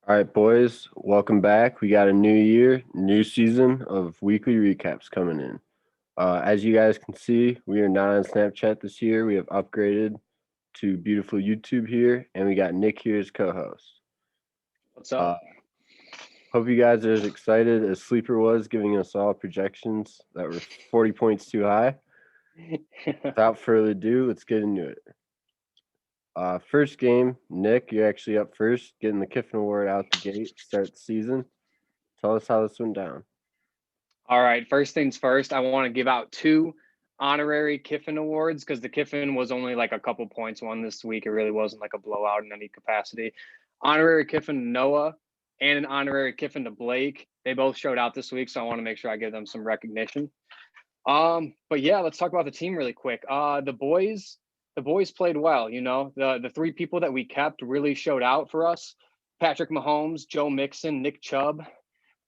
All right, boys, welcome back. We got a new year, new season of weekly recaps coming in. As you guys can see, we are not on Snapchat this year. We have upgraded to beautiful YouTube here, and we got Nick here as co-host. What's Uh, up? hope you guys are as excited as Sleeper was, giving us all projections that were 40 points too high. Without further ado, let's get into it. First game, Nick, you're actually up first, getting the Kiffin Award out the gate, start the season. Tell us how this went down. All right, first things first, I want to give out two honorary Kiffin awards because the Kiffin was only like a couple points won this week. It really wasn't like a blowout in any capacity. Honorary Kiffin to Noah and an honorary Kiffin to Blake. They both showed out this week, so I want to make sure I give them some recognition. But yeah, let's talk about the team really quick. The boys played well. The three people that we kept really showed out for us. Patrick Mahomes, Joe Mixon, Nick Chubb,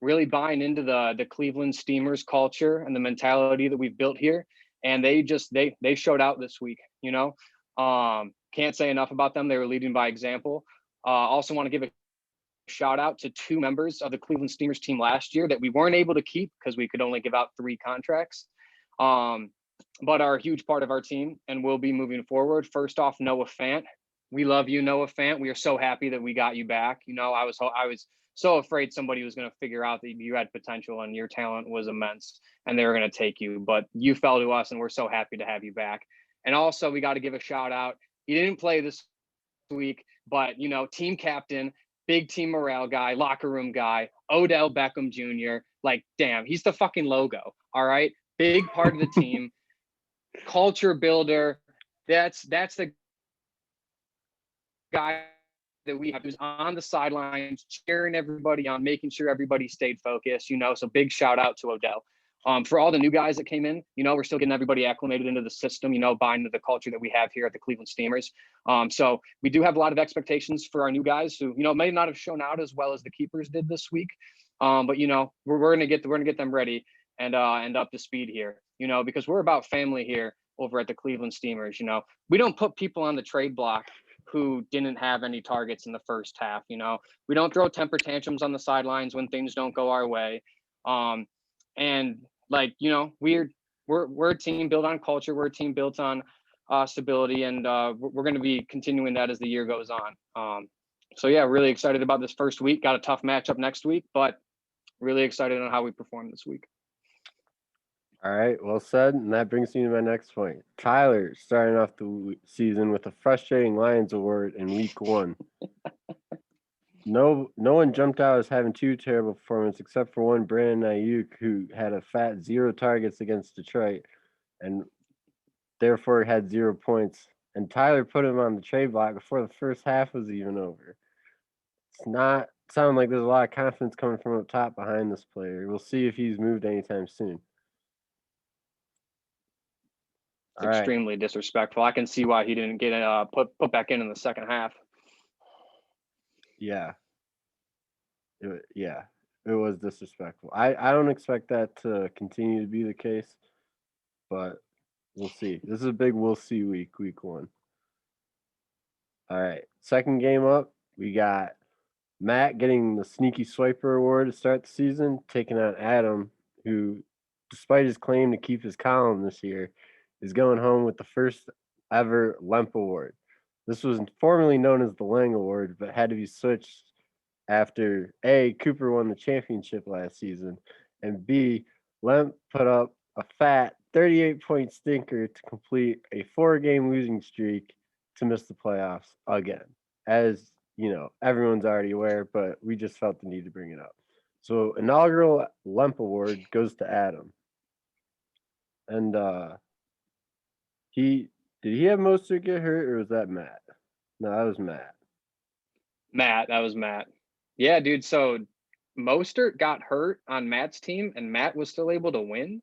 really buying into the Cleveland Steamers culture and the mentality that we've built here. And they showed out this week. Can't say enough about them. They were leading by example. Also want to give a shout out to two members of the Cleveland Steamers team last year that we weren't able to keep because we could only give out 3 contracts. But are a huge part of our team and will be moving forward. First off, Noah Fant. We love you, Noah Fant. We are so happy that we got you back. I was so afraid somebody was going to figure out that you had potential and your talent was immense and they were going to take you, but you fell to us and we're so happy to have you back. And also we got to give a shout out. He didn't play this week, but team captain, big team morale guy, locker room guy, Odell Beckham Jr. Like, damn, he's the fucking logo. All right. Big part of the team, culture builder. That's the guy that we have who's on the sidelines, cheering everybody on, making sure everybody stayed focused, So big shout out to Odell. For all the new guys that came in, we're still getting everybody acclimated into the system, buying into the culture that we have here at the Cleveland Steamers. So we do have a lot of expectations for our new guys who, may not have shown out as well as the keepers did this week. But we're gonna get them ready and up to speed here, because we're about family here over at the Cleveland Steamers. We don't put people on the trade block who didn't have any targets in the first half. We don't throw temper tantrums on the sidelines when things don't go our way. And like, we're a team built on culture. We're a team built on stability, and we're going to be continuing that as the year goes on. So yeah, really excited about this first week. Got a tough matchup next week, but really excited on how we perform this week. All right, well said. And that brings me to my next point. Tyler starting off the season with a frustrating Lions award in week 1. No one jumped out as having too terrible performance except for one Brandon Ayuk who had a fat 0 targets against Detroit and therefore had 0 points. And Tyler put him on the trade block before the first half was even over. It's not sounding like there's a lot of confidence coming from up top behind this player. We'll see if he's moved anytime soon. It's extremely disrespectful. I can see why he didn't get put back in the second half. Yeah. It was disrespectful. I don't expect that to continue to be the case, but we'll see. This is a big we'll see week 1. All right. Second game up, we got Matt getting the Sneaky Swiper Award to start the season, taking on Adam, who, despite his claim to keep his column this year, is going home with the first ever Lemp Award. This was formerly known as the Lang Award, but had to be switched after A, Cooper won the championship last season, and B, Lemp put up a fat 38-point stinker to complete a 4-game losing streak to miss the playoffs again. As everyone's already aware, but we just felt the need to bring it up. So inaugural Lemp Award goes to Adam. And did he have Mostert get hurt, or was that Matt? No, that was Matt. That was Matt. Yeah, dude. So Mostert got hurt on Matt's team, and Matt was still able to win.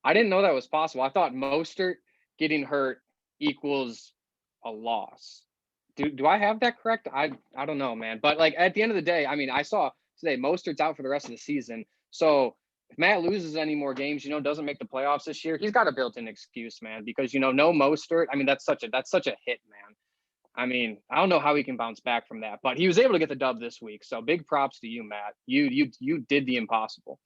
I didn't know that was possible. I thought Mostert getting hurt equals a loss. Do I have that correct? I don't know, man. But like at the end of the day, I mean, I saw today Mostert's out for the rest of the season. So if Matt loses any more games, doesn't make the playoffs this year, he's got a built-in excuse, man. Because no Mostert. I mean, that's such a hit, man. I mean, I don't know how he can bounce back from that, but he was able to get the dub this week. So big props to you, Matt. You did the impossible.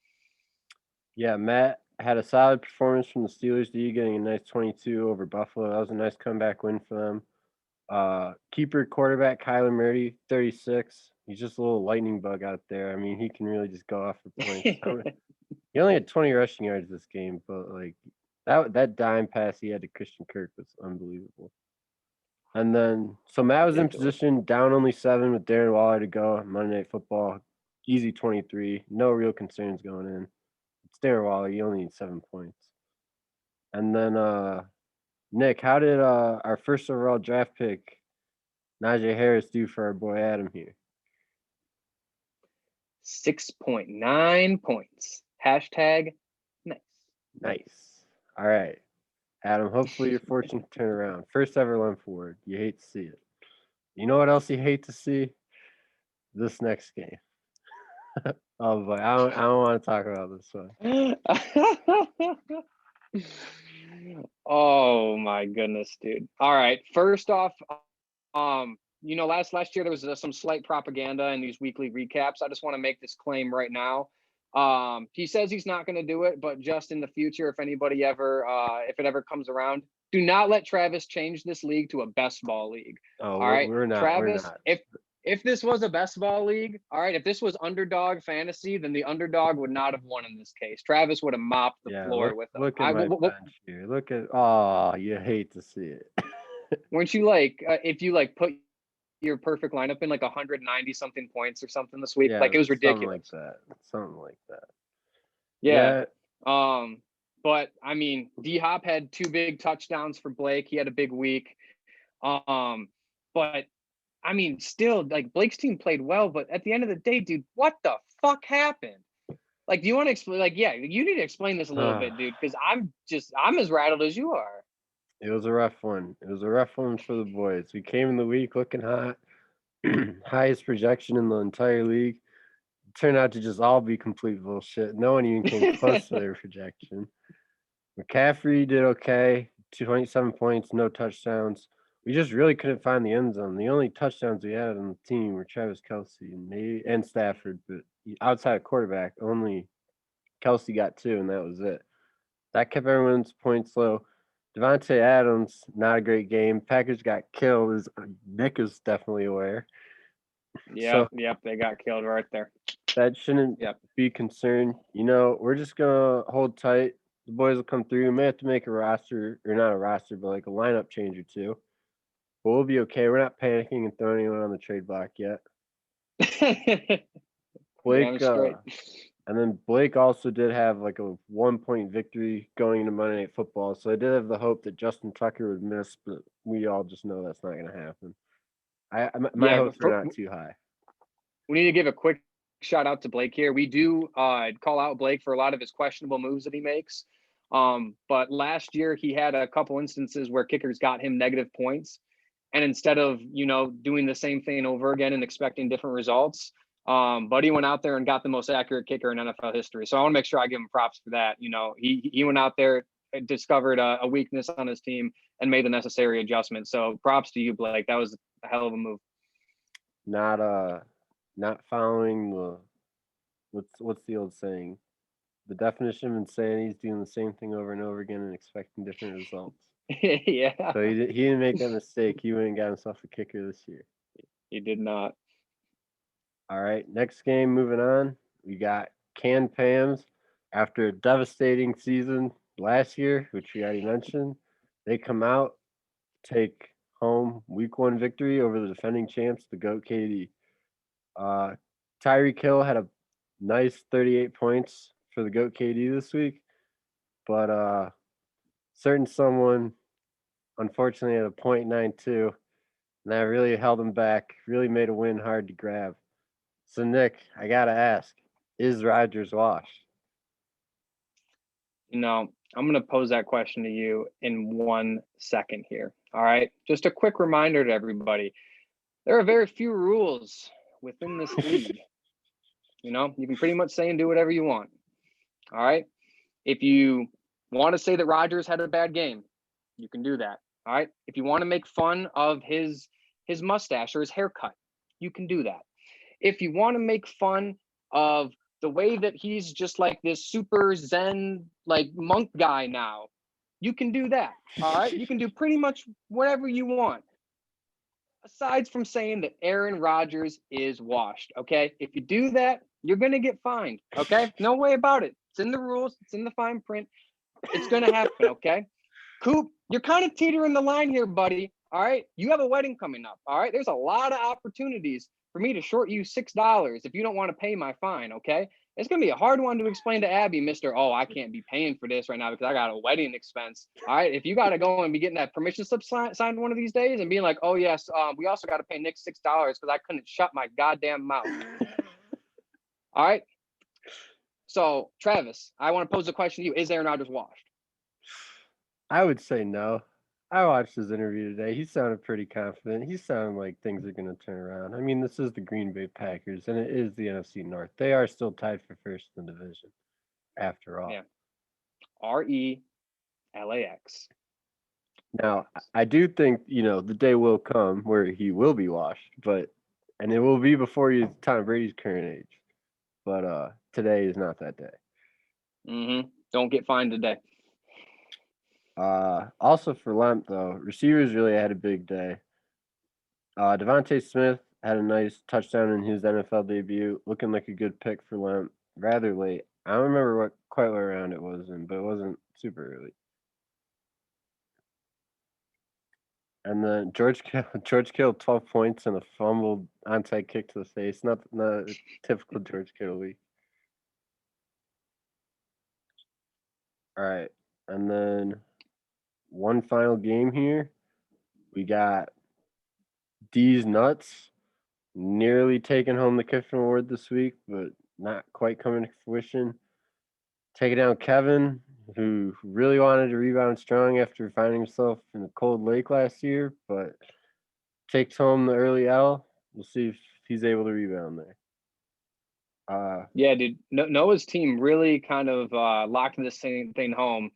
Yeah, Matt had a solid performance from the Steelers D, getting a nice 22 over Buffalo. That was a nice comeback win for them. Keeper quarterback Kyler Murray, 36. He's just a little lightning bug out there. I mean, he can really just go off for points. He only had 20 rushing yards this game, but like that dime pass he had to Christian Kirk was unbelievable. And then so Matt was in position, down only 7 with Darren Waller to go. Monday Night Football, easy 23. No real concerns going in. It's Darren Waller. You only need 7 points. And then Nick, how did our first overall draft pick Najee Harris do for our boy Adam here? 6.9 points. Hashtag nice. Nice. All right. Adam, hopefully your fortune can turn around. First ever limp forward. You hate to see it. You know what else you hate to see? This next game. Oh boy, I don't want to talk about this one. Oh my goodness, dude. All right. First off, last year there was some slight propaganda in these weekly recaps. I just want to make this claim right now. He says he's not going to do it, but just in the future, if it ever comes around, do not let Travis change this league to a best ball league. Oh, all right, we're not. Travis, we're not. If this was a best ball league, all right, if this was underdog fantasy, then the underdog would not have won in this case. Travis would have mopped the floor with them. Look at my bench here. Look at you hate to see it. Weren't you if you put your perfect lineup in 190 something points or something this week? Yeah, it was ridiculous. Something like that. Yeah. But I mean, D-Hop had 2 big touchdowns for Blake. He had a big week. But I mean, still, Blake's team played well, but at the end of the day, dude, what the fuck happened? Do you want to explain? You need to explain this a little bit, dude, because I'm as rattled as you are. It was a rough one. It was a rough one for the boys. We came in the week looking hot, highest projection in the entire league. It turned out to just all be complete bullshit. No one even came close to their projection. McCaffrey did okay, 27 points, no touchdowns. We just really couldn't find the end zone. The only touchdowns we had on the team were Travis Kelce and Stafford, but outside of quarterback, only Kelce got 2, and that was it. That kept everyone's points low. Devontae Adams, not a great game. Packers got killed, as Nick is definitely aware. Yep, they got killed right there. That shouldn't be concerned. We're just going to hold tight. The boys will come through. We may have to make a roster, or not a roster, but a lineup change or 2. But we'll be okay. We're not panicking and throwing anyone on the trade block yet. Blake, and then Blake also did have a 1-point victory going into Monday Night Football. So I did have the hope that Justin Tucker would miss, but we all just know that's not going to happen. My hopes are not too high. We need to give a quick shout out to Blake here. We do call out Blake for a lot of his questionable moves that he makes. But last year he had a couple instances where kickers got him negative points. And instead of, doing the same thing over again and expecting different results, Buddy went out there and got the most accurate kicker in NFL history. So I want to make sure I give him props for that. He went out there, discovered a weakness on his team and made the necessary adjustments. So props to you, Blake. That was a hell of a move. Not following what's the old saying? The definition of insanity is doing the same thing over and over again and expecting different results. Yeah. So he didn't make that mistake. He went and got himself a kicker this year. He did not. All right, next game, moving on. We got Pams. After a devastating season last year, which we already mentioned, they come out, take home week 1 victory over the defending champs, the GOAT KD. Tyreek Hill had a nice 38 points for the GOAT KD this week, but certain someone unfortunately had a .92, and that really held him back, really made a win hard to grab. So, Nick, I got to ask, is Rodgers washed? I'm going to pose that question to you in 1 second here. All right. Just a quick reminder to everybody. There are very few rules within this league. You can pretty much say and do whatever you want. All right. If you want to say that Rodgers had a bad game, you can do that. All right. If you want to make fun of his his mustache or his haircut, you can do that. If you want to make fun of the way that he's just like this super zen like monk guy now, you can do that. All right, you can do pretty much whatever you want. Aside from saying that Aaron Rodgers is washed, okay? If you do that, you're gonna get fined, okay? No way about it. It's in the rules. It's in the fine print. It's gonna happen, okay? Coop, you're kind of teetering the line here, buddy. All right, you have a wedding coming up. All right, there's a lot of opportunities for me to short you $6 if you don't want to pay my fine, okay? It's gonna be a hard one to explain to Abby, Mister. Oh, I can't be paying for this right now because I got a wedding expense. All right, if you got to go and be getting that permission slip signed one of these days and being like, oh yes, we also got to pay Nick $6 because I couldn't shut my goddamn mouth. All right. So Travis, I want to pose a question to you: is Aaron Rodgers washed? I would say no. I watched his interview today. He sounded pretty confident. He sounded like things are going to turn around. I mean, this is the Green Bay Packers, and it is the NFC North. They are still tied for first in the division, after all. Yeah. RELAX. Now, I do think, the day will come where he will be washed, and it will be before he's Tom Brady's current age. But today is not that day. Don't get fined today. Also for Lemp, though, receivers really had a big day. Devontae Smith had a nice touchdown in his NFL debut, looking like a good pick for Lemp. Rather late. I don't remember quite what round it was in, but it wasn't super early. And then George Kittle, 12 points and a fumbled onside kick to the face. Not a typical George Kittle week. All right. And then one final game here. We got DeezeNuts nearly taking home the Kiffin Award this week, but not quite coming to fruition. Taking down Kevin, who really wanted to rebound strong after finding himself in a cold lake last year, but takes home the early L. We'll see if he's able to rebound there. Yeah, dude. Noah's team really kind of locked this thing home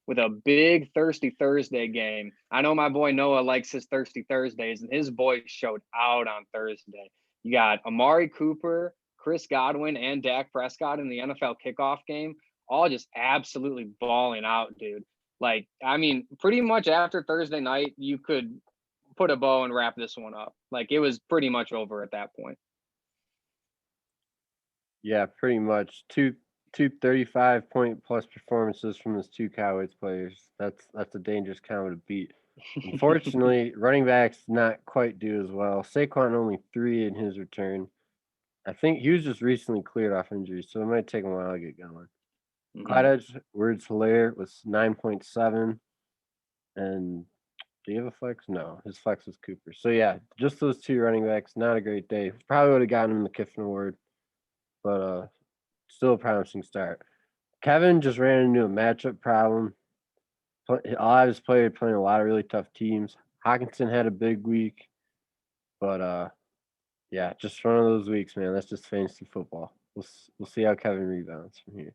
with a big Thirsty Thursday game. I know my boy Noah likes his Thirsty Thursdays, and his boys showed out on Thursday. You got Amari Cooper, Chris Godwin, and Dak Prescott in the NFL kickoff game, all just absolutely balling out, dude. Like, I mean, pretty much after Thursday night, you could put a bow and wrap this one up. Like, it was pretty much over at that point. Yeah, pretty much. Two 35-point plus performances from his two Cowboys players. That's a dangerous combo to beat. Unfortunately, running backs not quite do as well. Saquon only 3 in his return. I think he was just recently cleared off injury, so it might take him a while to get going. Clyde Edwards-Helaire was 9.7. And do you have a flex? No, his flex was Cooper. So, yeah, just those two running backs, not a great day. Probably would have gotten him the Kiffin Award, but still a promising start. Kevin just ran into a matchup problem. All of his players playing a lot of really tough teams. Hawkinson had a big week, but yeah, just one of those weeks, man. That's just fantasy football. We'll see how Kevin rebounds from here.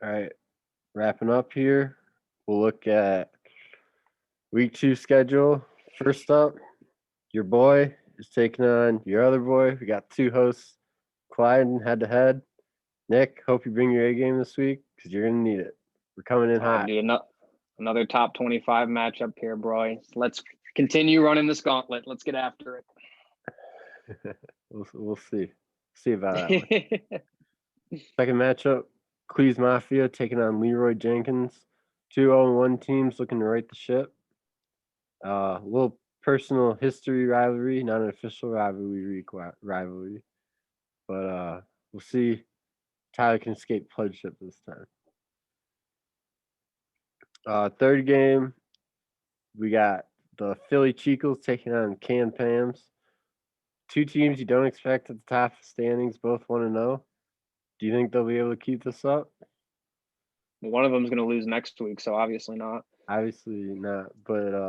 All right, wrapping up here. We'll look at week 2 schedule. First up, your boy is taking on your other boy. We got 2 hosts colliding head to head. Nick, hope you bring your A game this week because you're going to need it. We're coming in hot. Dude, another top 25 matchup here, bro. Let's continue running this gauntlet. Let's get after it. we'll see. See about that one. Second matchup, Cleas Mafia taking on Leeroy Jenkins. 2-0-1 teams looking to right the ship. A little personal history rivalry, not an official rivalry. But we'll see. Tyler can escape pledgeship this time. Third game, we got the Philly Cheekles taking on Pams. 2 teams you don't expect at the top of the standings, both 1-0. Do you think they'll be able to keep this up? One of them is going to lose next week, so obviously not. Obviously not, but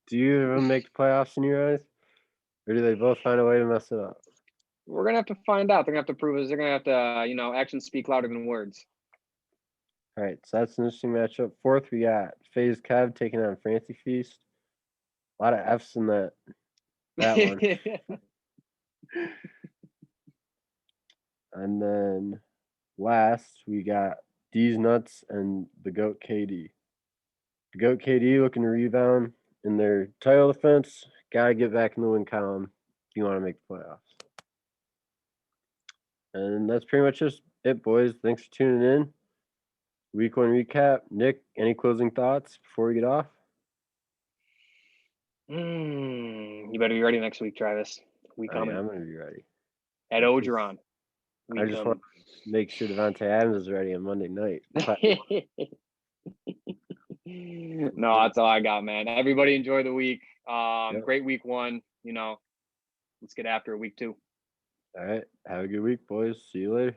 do you ever make the playoffs in your eyes? Or do they both find a way to mess it up? We're going to have to find out. They're going to have to prove it. They're going to have to, actions speak louder than words. All right, so that's an interesting matchup. Fourth, we got FaZe Kev taking on Francy Feast. A lot of F's in that one. And then last, we got DeezeNuts and the GOAT KD. The GOAT KD looking to rebound in their title defense. Gotta get back in the win column if you want to make the playoffs. And that's pretty much just it, boys. Thanks for tuning in. Week 1 recap. Nick, any closing thoughts before we get off? You better be ready next week, Travis. We coming. I'm going to be ready. At Ogeron. I just want to make sure Devontae Adams is ready on Monday night. No, that's all I got, man. Everybody enjoy the week. Great week 1. Let's get after week 2. All right. Have a good week, boys. See you later.